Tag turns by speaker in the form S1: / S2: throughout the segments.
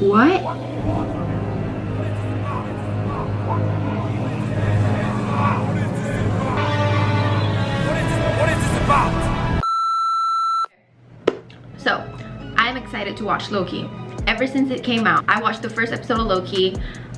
S1: What? So, I'm excited to watch Loki. Ever since it came out, I watched the first episode of Loki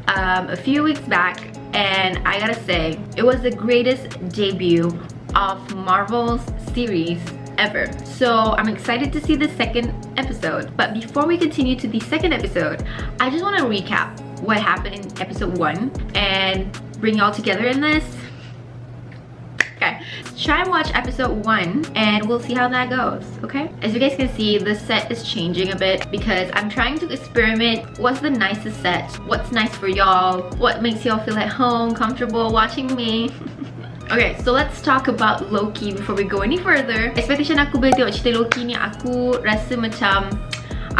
S1: a few weeks back, and I gotta say, it was the greatest debut of Marvel's series ever. So I'm excited to see the second episode. But before we continue to the second episode, I just want to recap what happened in episode 1 and bring y'all together in this. Okay, let's try and watch episode 1 and we'll see how that goes, okay? As you guys can see, the set is changing a bit because I'm trying to experiment what's the nicest set, what's nice for y'all, what makes y'all feel at home, comfortable watching me. Okay, so let's talk about Loki before we go any further. Expectation aku bila tengok cerita Loki ni, aku rasa macam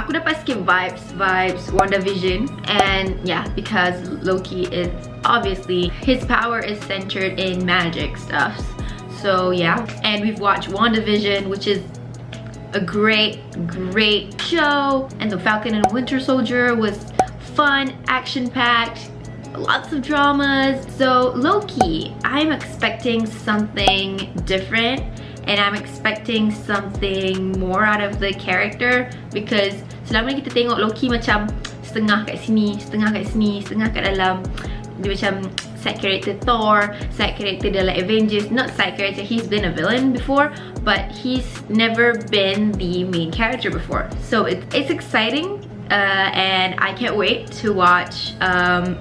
S1: aku dapat skip vibes WandaVision. And yeah, because Loki is obviously, his power is centered in magic stuff. So yeah, and we've watched WandaVision, which is a great show. And the Falcon and Winter Soldier was fun, action-packed, lots of dramas. So Loki, I'm expecting something different and I'm expecting something more out of the character, because selama ni kita tengok Loki macam setengah kat sini, setengah kat sini, setengah kat dalam. Dia macam side character Thor, side character dalam Avengers. Not side character, he's been a villain before, but he's never been the main character before. So it's exciting. And I can't wait to watch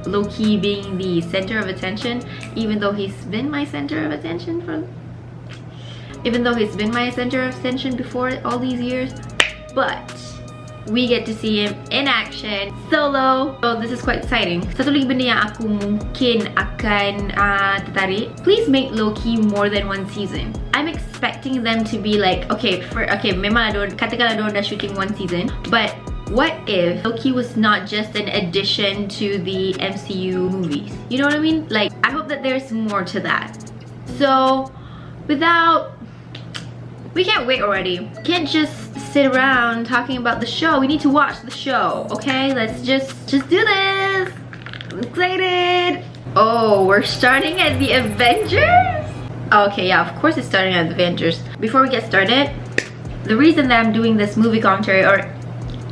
S1: Loki being the center of attention, even though he's been my center of attention before all these years. But we get to see him in action solo, so this is quite exciting. Satu lagi benda yang aku mungkin akan tertarik, please make Loki more than one season. I'm expecting them to be like, okay, memang katakanlah diorang dah shooting one season, but what if Loki was not just an addition to the MCU movies? You know what I mean? Like, I hope that there's more to that. So, we can't wait already. Can't just sit around talking about the show. We need to watch the show, okay? Let's just do this. I'm excited. Oh, we're starting at the Avengers? Okay, yeah, of course it's starting at the Avengers. Before we get started, the reason that I'm doing this movie commentary, or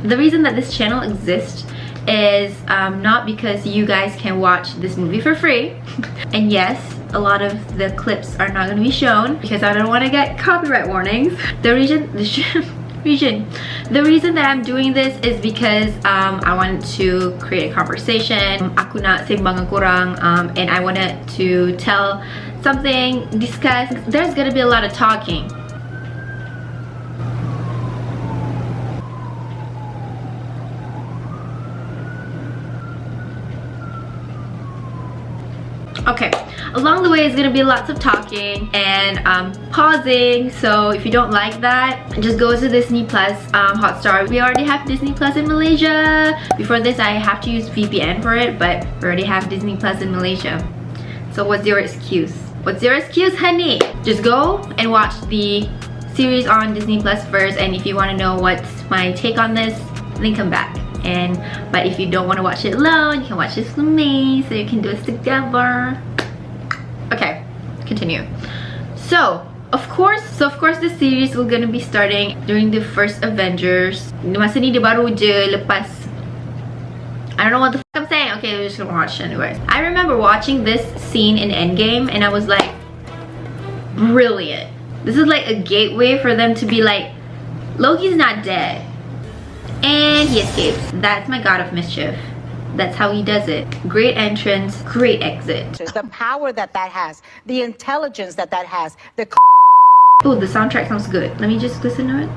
S1: the reason that this channel exists, is not because you guys can watch this movie for free. And yes, a lot of the clips are not going to be shown because I don't want to get copyright warnings. The reason that I'm doing this is because I wanted to create a conversation. Aku nak sembang dengan korang, and I wanted to tell something, discuss. There's gonna be a lot of talking. Okay, along the way is gonna be lots of talking and pausing, so if you don't like that, just go to Disney Plus Hotstar. We already have Disney Plus in Malaysia. Before this, I have to use VPN for it, but we already have Disney Plus in Malaysia. So what's your excuse? What's your excuse, honey? Just go and watch the series on Disney Plus first, and if you want to know what's my take on this, then come back. But if you don't want to watch it alone, you can watch this with me, so you can do this together. Okay, continue. So of course the series is gonna be starting during the first Avengers. Masa ni dia baru je lepas, I don't know what the fuck I'm saying. Okay, we're just gonna watch it anyways. I remember watching this scene in Endgame and I was like, brilliant. This is like a gateway for them to be like, Loki's not dead. And he escapes. That's my god of mischief. That's how he does it. Great entrance, great exit.
S2: The power that has, the intelligence that has, the...
S1: Oh, the soundtrack sounds good. Let me just listen to it.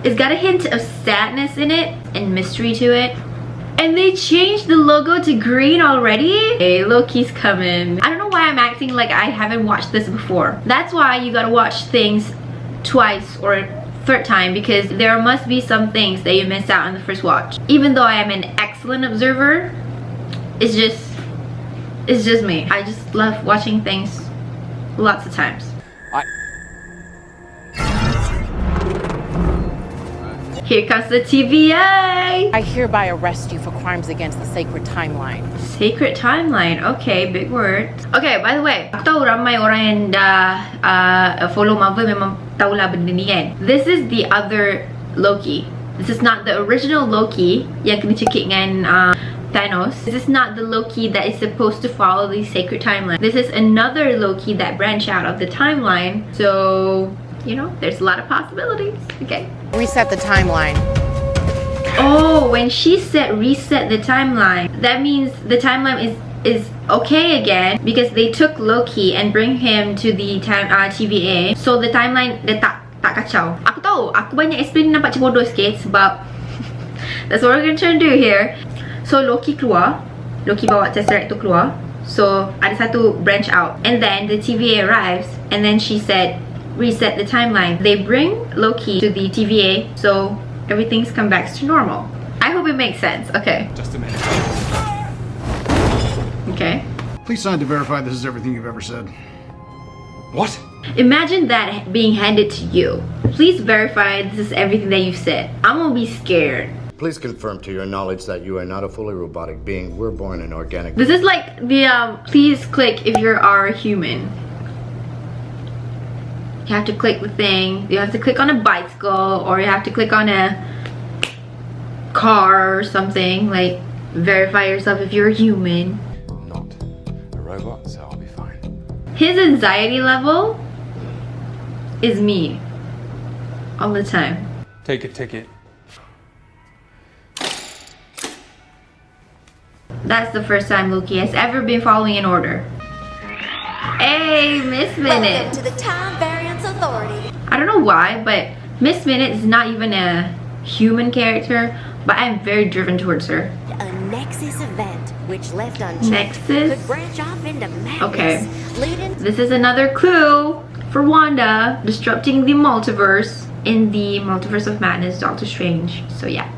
S1: It's got a hint of sadness in it and mystery to it. And they changed the logo to green already? Hey, Loki's coming. I don't know why I'm acting like I haven't watched this before. That's why you gotta watch things twice or third time, because there must be some things that you missed out on the first watch. Even though I am an excellent observer, it's just me. I just love watching things lots of times. Here comes the TVA.
S3: I hereby arrest you for crimes against the sacred timeline.
S1: Sacred timeline. Okay, big words. Okay, by the way, aku tahu ramai orang yang dah follow Marvel memang tahulah benda ni kan. This is the other Loki. This is not the original Loki yang kena cekik dengan Thanos. This is not the Loki that is supposed to follow the sacred timeline. This is another Loki that branched out of the timeline. So, you know, there's a lot of possibilities. Okay.
S3: Reset the timeline.
S1: Oh, when she said reset the timeline, that means the timeline is okay again because they took Loki and bring him to the TVA. So the timeline dia tak kacau. Aku tahu, aku banyak explain nampak macam bodoh sikit sebab that's what we're gonna try to do here. So Loki keluar, Loki bawa Tesseract tu keluar. So ada satu branch out, and then the TVA arrives, and then she said reset the timeline. They bring Loki to the TVA, so everything's come back to normal. I hope it makes sense. Okay.
S4: Just a minute.
S1: Okay.
S5: Please sign to verify this is everything you've ever said.
S4: What?
S1: Imagine that being handed to you. Please verify this is everything that you've said. I'm gonna be scared.
S6: Please confirm to your knowledge that you are not a fully robotic being. We're born in organic.
S1: This is like the please click if you are a human. You have to click the thing. You have to click on a bicycle, or you have to click on a car or something. Like, verify yourself if you're a human.
S4: Not a robot, so I'll be fine.
S1: His anxiety level is me all the time.
S4: Take a ticket.
S1: That's the first time Loki has ever been following an order. Hey, Miss Minute.
S7: Welcome to the Time Variance Authority.
S1: I don't know why, but Miss Minute is not even a human character, but I'm very driven towards her.
S7: A Nexus event, which left unchecked
S1: Nexus?
S7: could branch off into madness,
S1: Okay.
S7: leading
S1: This is another clue for Wanda disrupting the multiverse in the Multiverse of Madness, Doctor Strange. So yeah.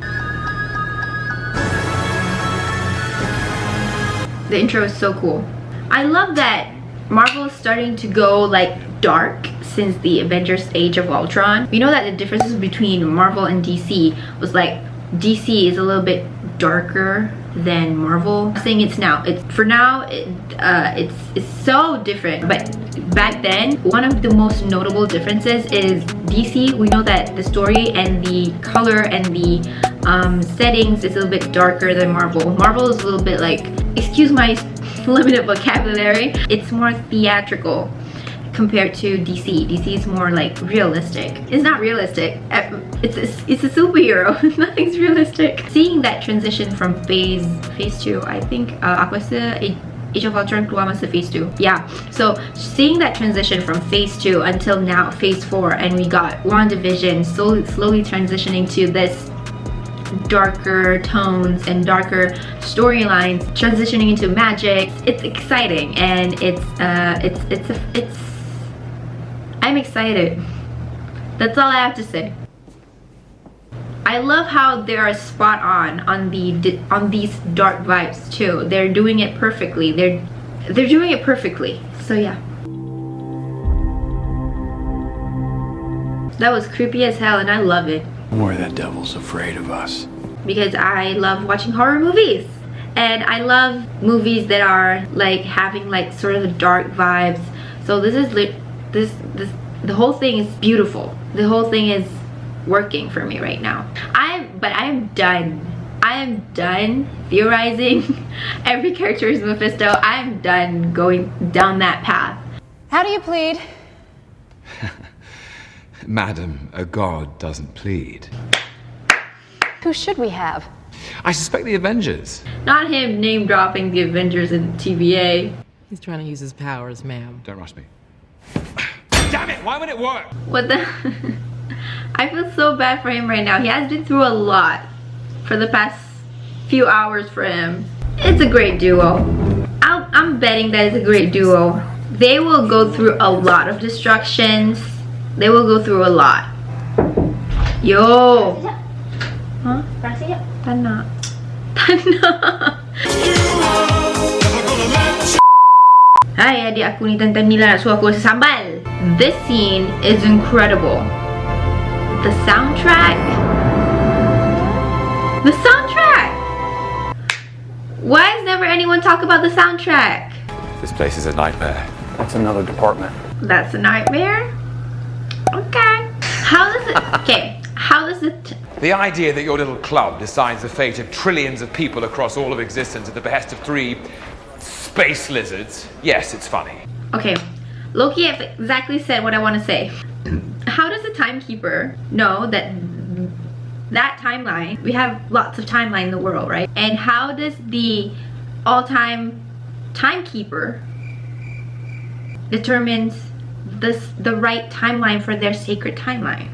S1: The intro is so cool. I love that Marvel is starting to go like dark since the Avengers Age of Ultron. We know that the differences between Marvel and DC was like DC is a little bit darker than Marvel. I'm saying it's now. It's for now. It's so different. But back then, one of the most notable differences is DC. We know that the story and the color and the settings is a little bit darker than Marvel. Marvel is a little bit like, excuse my limited vocabulary, it's more theatrical compared to DC. DC is more like realistic. It's not realistic. It's a superhero. Nothing's realistic. Seeing that transition from phase 2, I think aku rasa Age of Ultron keluar masa phase 2. Yeah. So seeing that transition from phase 2 until now phase 4, and we got WandaVision slowly transitioning to this darker tones and darker storylines, transitioning into magic. It's exciting, and it's I'm excited. That's all I have to say. I love how they are spot on these dark vibes too. They're doing it perfectly. They're doing it perfectly. So yeah. That was creepy as hell, and I love it.
S5: Why the devil's afraid of us?
S1: Because I love watching horror movies, and I love movies that are like having like sort of the dark vibes. So this is the whole thing is beautiful. The whole thing is working for me right now. But I'm done. I am done theorizing every character is Mephisto. I'm done going down that path.
S3: How do you plead?
S4: Madam, a god doesn't plead.
S3: Who should we have?
S4: I suspect the Avengers.
S1: Not him name dropping the Avengers in TVA.
S8: He's trying to use his powers, ma'am.
S4: Don't rush me. Damn it, why would it work?
S1: What the? I feel so bad for him right now. He has been through a lot for the past few hours for him. It's a great duo. I'm betting that it's a great duo. They will go through a lot of destructions. They will go through a lot. Yo. Huh? Tanah. Hai adik aku ni, Tante Nila nak suruh aku rasa sambal. This scene is incredible. The soundtrack The soundtrack! Why does never anyone talk about the soundtrack?
S4: This place is a nightmare.
S5: That's another department.
S1: That's a nightmare? Okay. How does it... Okay. How does it...
S4: The idea that your little club decides the fate of trillions of people across all of existence at the behest of 3 space lizards, yes, it's funny.
S1: Okay. Loki have exactly said what I want to say. How does the timekeeper know that that timeline, we have lots of timeline in the world, right? And how does the all-time timekeeper determines the right timeline for their sacred timeline?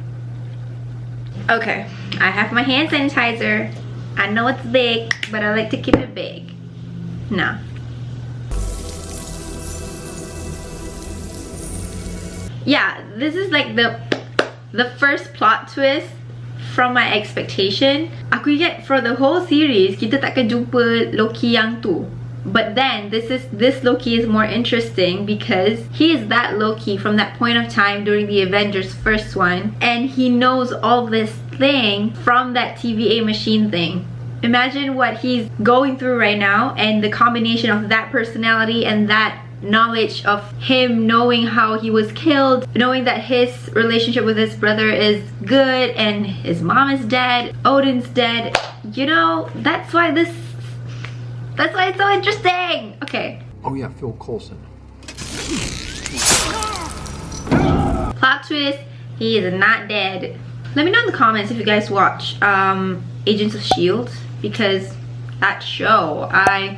S1: Okay, I have my hand sanitizer. I know it's big, but I like to keep it big. No. Yeah, this is like the first plot twist from my expectation. Aku ingat for the whole series kita takkan jumpa Loki yang tu. But then this Loki is more interesting because he is that Loki from that point of time during the Avengers first one, and he knows all this thing from that TVA machine thing. Imagine what he's going through right now, and the combination of that personality and that knowledge of him knowing how he was killed, knowing that his relationship with his brother is good and his mom is dead, Odin's dead. You know, that's why it's so interesting. Okay.
S5: Oh yeah, Phil Coulson.
S1: Plot twist, he is not dead. Let me know in the comments if you guys watch Agents of S.H.I.E.L.D. because that show, I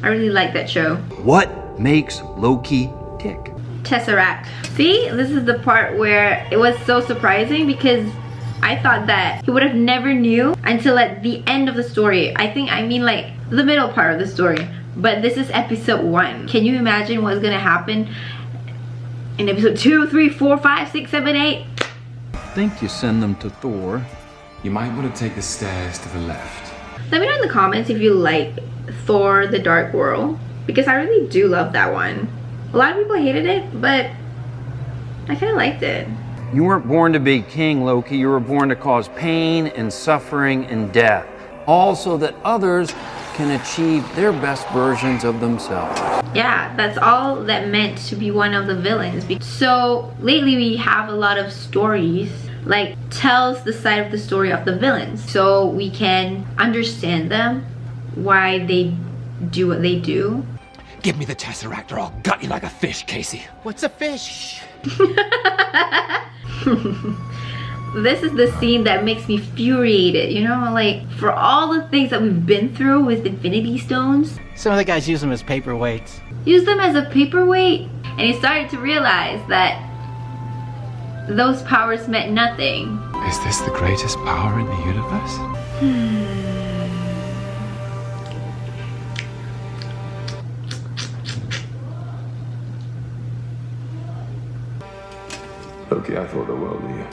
S1: really like that show.
S9: What makes Loki tick?
S1: Tesseract. See, this is the part where it was so surprising because I thought that he would have never knew until at the end of the story. I mean like the middle part of the story. But this is episode 1. Can you imagine what's gonna happen in episode 2, 3, 4, 5, 6, 7, 8?
S5: I think you send them to Thor.
S4: You might want to take the stairs to the left.
S1: Let me know in the comments if you like Thor: The Dark World, because I really do love that one. A lot of people hated it, but I kind of liked it.
S9: You weren't born to be king, Loki. You were born to cause pain and suffering and death. All so that others can achieve their best versions of themselves.
S1: Yeah, that's all that meant to be one of the villains. So lately we have a lot of stories like tells the side of the story of the villains, so we can understand them, why they do what they do.
S4: Give me the Tesseract or I'll gut you like a fish, Casey.
S2: What's a fish?
S1: This is the scene that makes me infuriated, you know, like for all the things that we've been through with Infinity Stones.
S2: Some of the guys use them as paperweights.
S1: Use them as a paperweight, and he started to realize that those powers meant nothing.
S4: Is this the greatest power in the universe?
S5: Loki, I thought the world of you.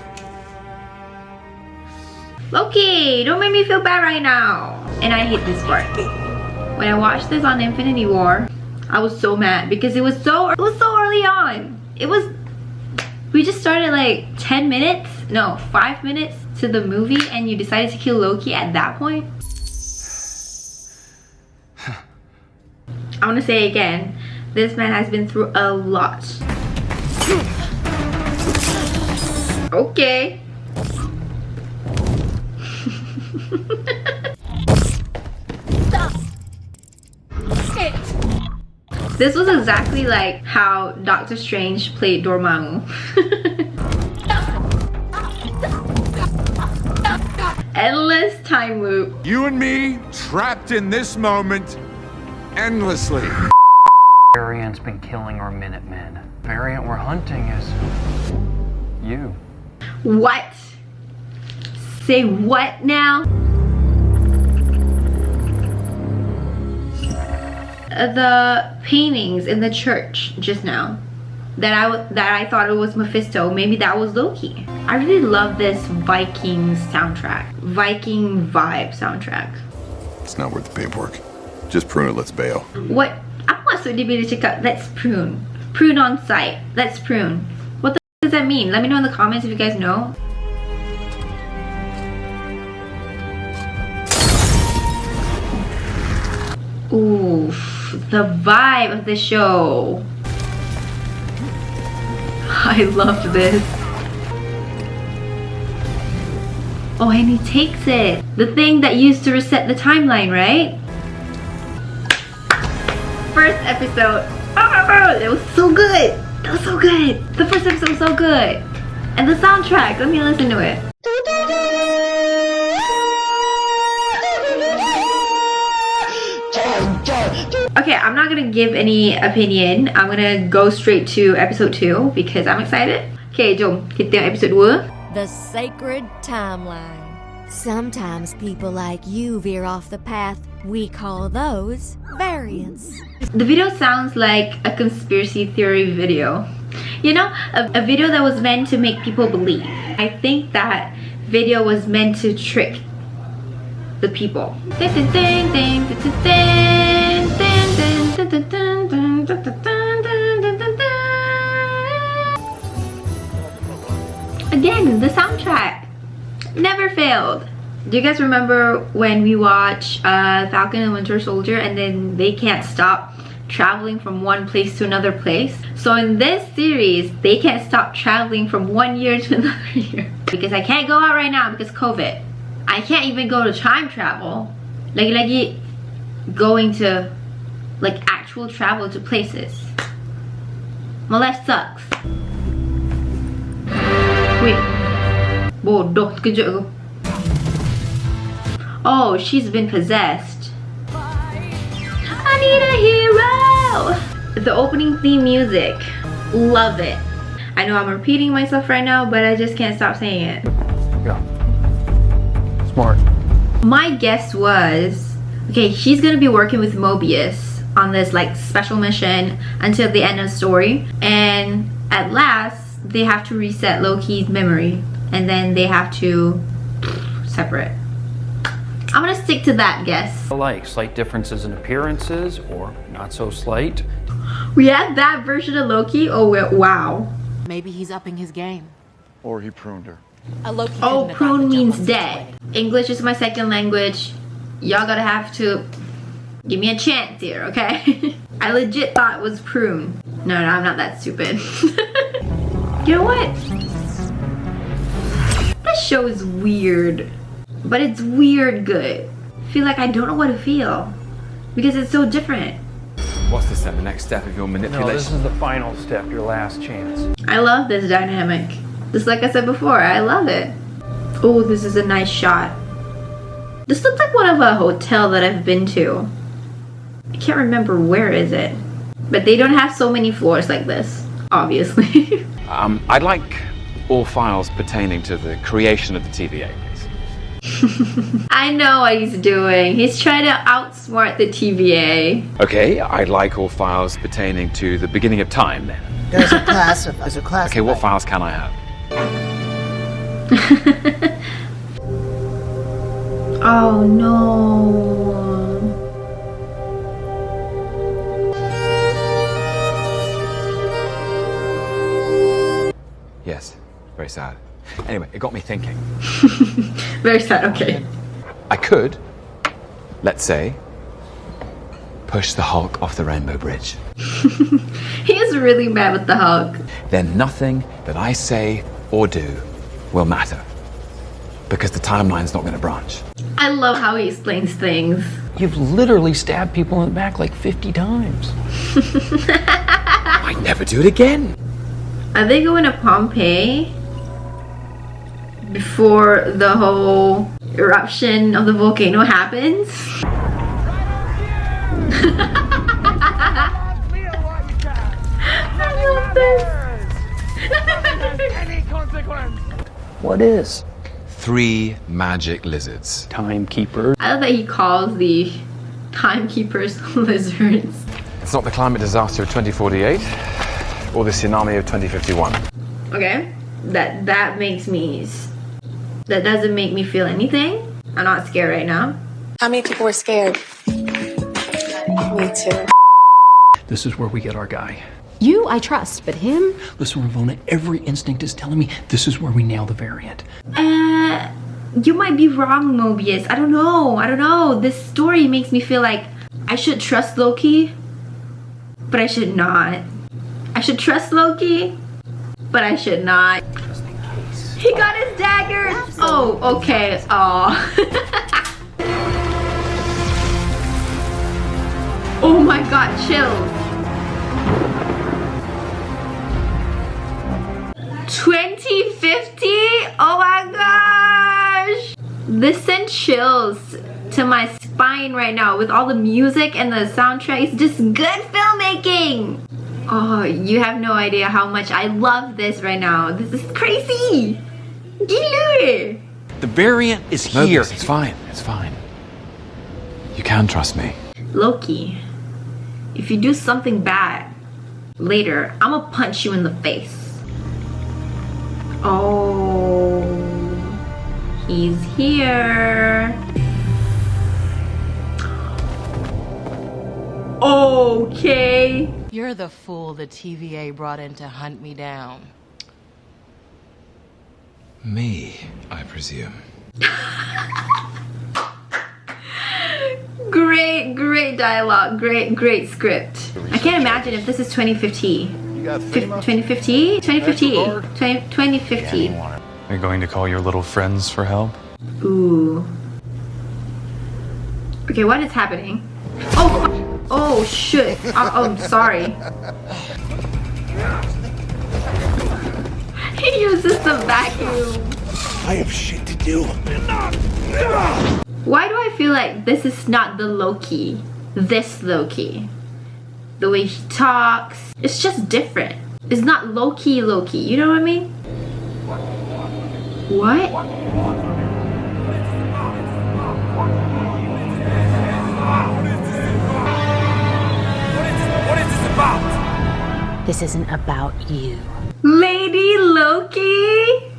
S1: Loki, don't make me feel bad right now. And I hate this part. When I watched this on Infinity War, I was so mad because it was so early on. We just started like 10 minutes, no, 5 minutes to the movie, and you decided to kill Loki at that point. I want to say again, this man has been through a lot. Okay. This was exactly like how Doctor Strange played Dormammu. Endless time loop.
S10: You and me trapped in this moment endlessly.
S9: Variant's been killing our Minutemen. Variant we're hunting is you.
S1: What? Say what now? The paintings in the church just now that I thought it was Mephisto, maybe that was Loki. I really love this Viking soundtrack, Viking vibe soundtrack.
S10: It's not worth the paperwork. Just prune it, let's bail.
S1: What? Apa maksud dia bila cakap let's prune? Prune on site. Let's prune. What the does that mean? Let me know in the comments if you guys know. Ooh, the vibe of the show. I loved this. Oh, and he takes it. The thing that used to reset the timeline, right? First episode. Oh, it was so good. That was so good. The first episode was so good. And the soundtrack, let me listen to it. Okay, I'm not gonna give any opinion. I'm gonna go straight to episode 2 because I'm excited. Okay, jom kita tengok episode 2.
S7: The sacred timeline. Sometimes people like you veer off the path. We call those variants.
S1: The video sounds like a conspiracy theory video. You know, a video that was meant to make people believe. I think that video was meant to trick the people. Again, the soundtrack never failed. Do you guys remember when we watched Falcon and Winter Soldier and then they can't stop traveling from one place to another place? So in this series, they can't stop traveling from one year to another year. Because I can't go out right now because COVID. I can't even go to time travel. Lagi-lagi going to like actual travel to places. My life sucks. Wait. Bodoh, terkejut aku. Oh, she's been possessed. I need a hero! The opening theme music. Love it. I know I'm repeating myself right now, but I just can't stop saying it.
S5: Yeah. Smart.
S1: My guess was, okay, she's gonna be working with Mobius on this like special mission until the end of the story. And at last, they have to reset Loki's memory. And then they have to separate. I'm gonna stick to that guess.
S9: Like slight differences in appearances or not so slight.
S1: We had that version of Loki. Oh wow.
S3: Maybe he's upping his game.
S5: Or he pruned her.
S3: Loki
S1: Oh,
S3: couldn't have
S1: prune
S3: gotten the
S1: means
S3: jump on
S1: dead. English is my second language. Y'all gotta have to give me a chance here, okay? I legit thought it was prune. No, I'm not that stupid. You know what? This show is weird. But it's weird good. I feel like I don't know what to feel. Because it's so different.
S4: What's this then? The next step of your manipulation?
S5: No, this is the final step, your last chance.
S1: I love this dynamic. Just like I said before, I love it. Oh, this is a nice shot. This looks like one of a hotel that I've been to. I can't remember where is it. But they don't have so many floors like this, obviously.
S4: I'd like all files pertaining to the creation of the TVA, please.
S1: I know what he's doing. He's trying to outsmart the TVA.
S4: Okay, I'd like all files pertaining to the beginning of time then.
S2: There's a class of
S4: Okay, what files can I have?
S1: Oh no.
S4: Yes, very sad. Anyway, it got me thinking.
S1: Very sad, okay.
S4: I could, let's say, push the Hulk off the Rainbow Bridge.
S1: He is really mad with the Hulk.
S4: Then nothing that I say or do will matter. Because the timeline's not going to branch.
S1: I love how he explains things.
S5: You've literally stabbed people in the back like 50 times.
S4: I'd never do it again.
S1: Are they going to Pompeii? Before the whole eruption of the volcano happens? I love this.
S5: What is?
S4: 3 magic lizards.
S5: Timekeeper.
S1: I love that he calls the timekeepers lizards.
S4: It's not the climate disaster of 2048 or the tsunami of 2051.
S1: Okay, that makes me... That doesn't make me feel anything. I'm not scared right now.
S11: How many people were scared? Me too.
S5: This is where we get our guy.
S3: You, I trust, but him?
S5: Listen, Ravona, every instinct is telling me this is where we nail the variant.
S1: You might be wrong, Mobius. I don't know. This story makes me feel like I should trust Loki, but I should not. I should trust Loki, but I should not. He got his dagger. Oh, okay. Oh. Oh my god, chills. 2050? Oh my gosh. This sent chills to my spine right now with all the music and the soundtrack. It's just good filmmaking. Oh, you have no idea how much I love this right now. This is crazy. Gila.
S5: The variant is
S4: No,
S5: here.
S4: it's fine. It's fine. You can trust me.
S1: Loki, if you do something bad later, I'm gonna punch you in the face. Oh, he's here. Okay.
S3: You're the fool the TVA brought in to hunt me down.
S4: Me, I presume.
S1: Great dialogue. Great script. I can't imagine if this is 2050. 2050? 2050.
S5: Are you going to call your little friends for help?
S1: Ooh. Okay, what is happening? Oh shit. I'm sorry. He uses the vacuum.
S10: I have shit to do.
S1: Why do I feel like this is not the Loki? This Loki. The way he talks. It's just different. It's not Loki, you know what I mean? What?
S10: What is this about?
S2: This isn't about you.
S1: Lady Loki?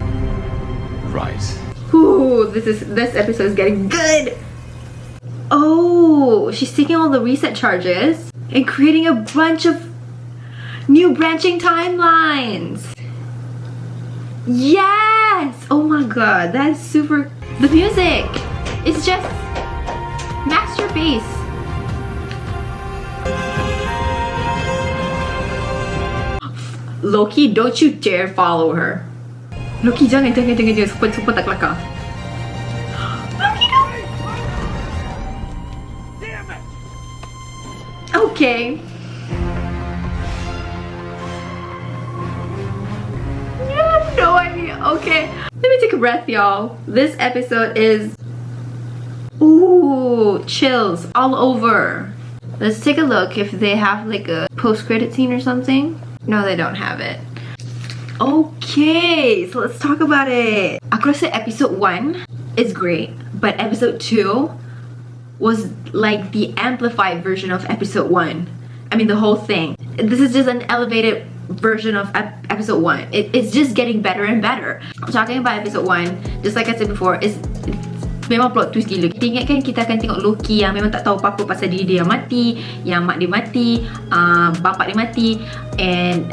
S4: Right.
S1: Ooh, this episode is getting good. Oh, she's taking all the reset charges and creating a bunch of new branching timelines. Yes! Oh my god, that's super. The music is just masterpiece. Loki, don't you dare follow her. Loki, jangan super tak kelakar. Loki, don't.
S10: Damn it!
S1: Okay. You have no idea. Okay. Let me take a breath, y'all. This episode is... Ooh, chills all over. Let's take a look if they have like a post-credit scene or something. No, they don't have it. Okay, so let's talk about it. Aku rasa episode 1 is great, but episode 2 was like the amplified version of episode 1. I mean, the whole thing. This is just an elevated version of episode 1. It's just getting better and better. Talking about episode 1, just like I said before, is memang plot twist gila. Kita ingatkan kita akan tengok Loki yang memang tak tahu apa-apa pasal diri dia yang mati, yang mak dia mati, bapak dia mati, and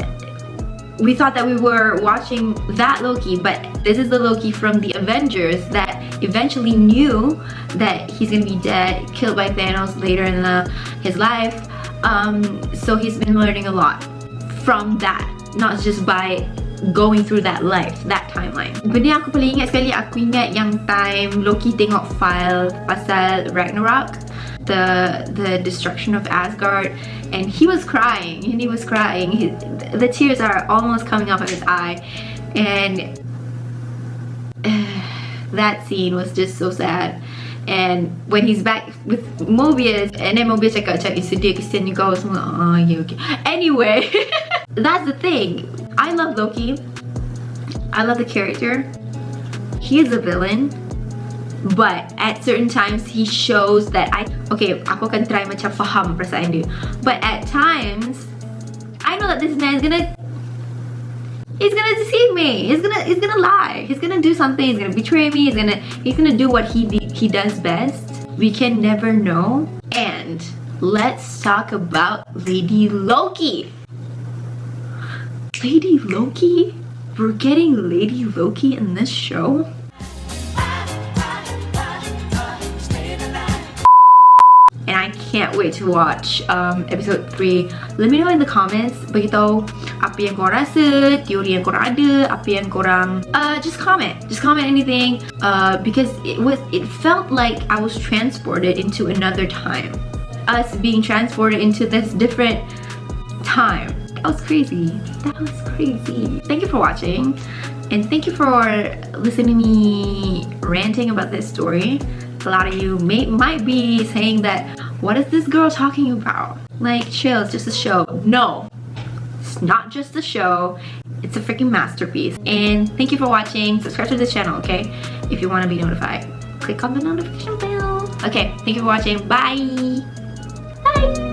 S1: we thought that we were watching that Loki, but this is the Loki from the Avengers that eventually knew that he's gonna be dead, killed by Thanos later in his life. So he's been learning a lot from that, not just by going through that life, that timeline. Benda yang aku paling ingat sekali, aku ingat yang time Loki tengok file pasal Ragnarok, the destruction of Asgard, and he was crying, the tears are almost coming off of his eye, and that scene was just so sad. And when he's back with Mobius, and then Mobius cakap sedih kesian kau semua. Okay. Anyway, that's the thing. I love Loki. I love the character. He is a villain, but at certain times he shows that okay, aku akan try macam faham perasaan dia. But at times, I know that this man is gonna deceive me. He's gonna lie. He's gonna do something. He's gonna betray me. He's gonna do what he does best. We can never know. And let's talk about Lady Loki. Lady Loki? We're getting Lady Loki in this show? And I can't wait to watch episode 3. Let me know in the comments, beritahu apa yang korang rasa, teori yang korang ada, apa yang korang just comment anything, because it felt like I was transported into another time, us being transported into this different time. That was crazy. Thank you for watching, and thank you for listening to me ranting about this story. A lot of you might be saying that, what is this girl talking about? Like, chill, it's just a show. No, it's not just a show. It's a freaking masterpiece. And thank you for watching. Subscribe to this channel, okay? If you want to be notified. Click on the notification bell. Okay, thank you for watching. Bye. Bye.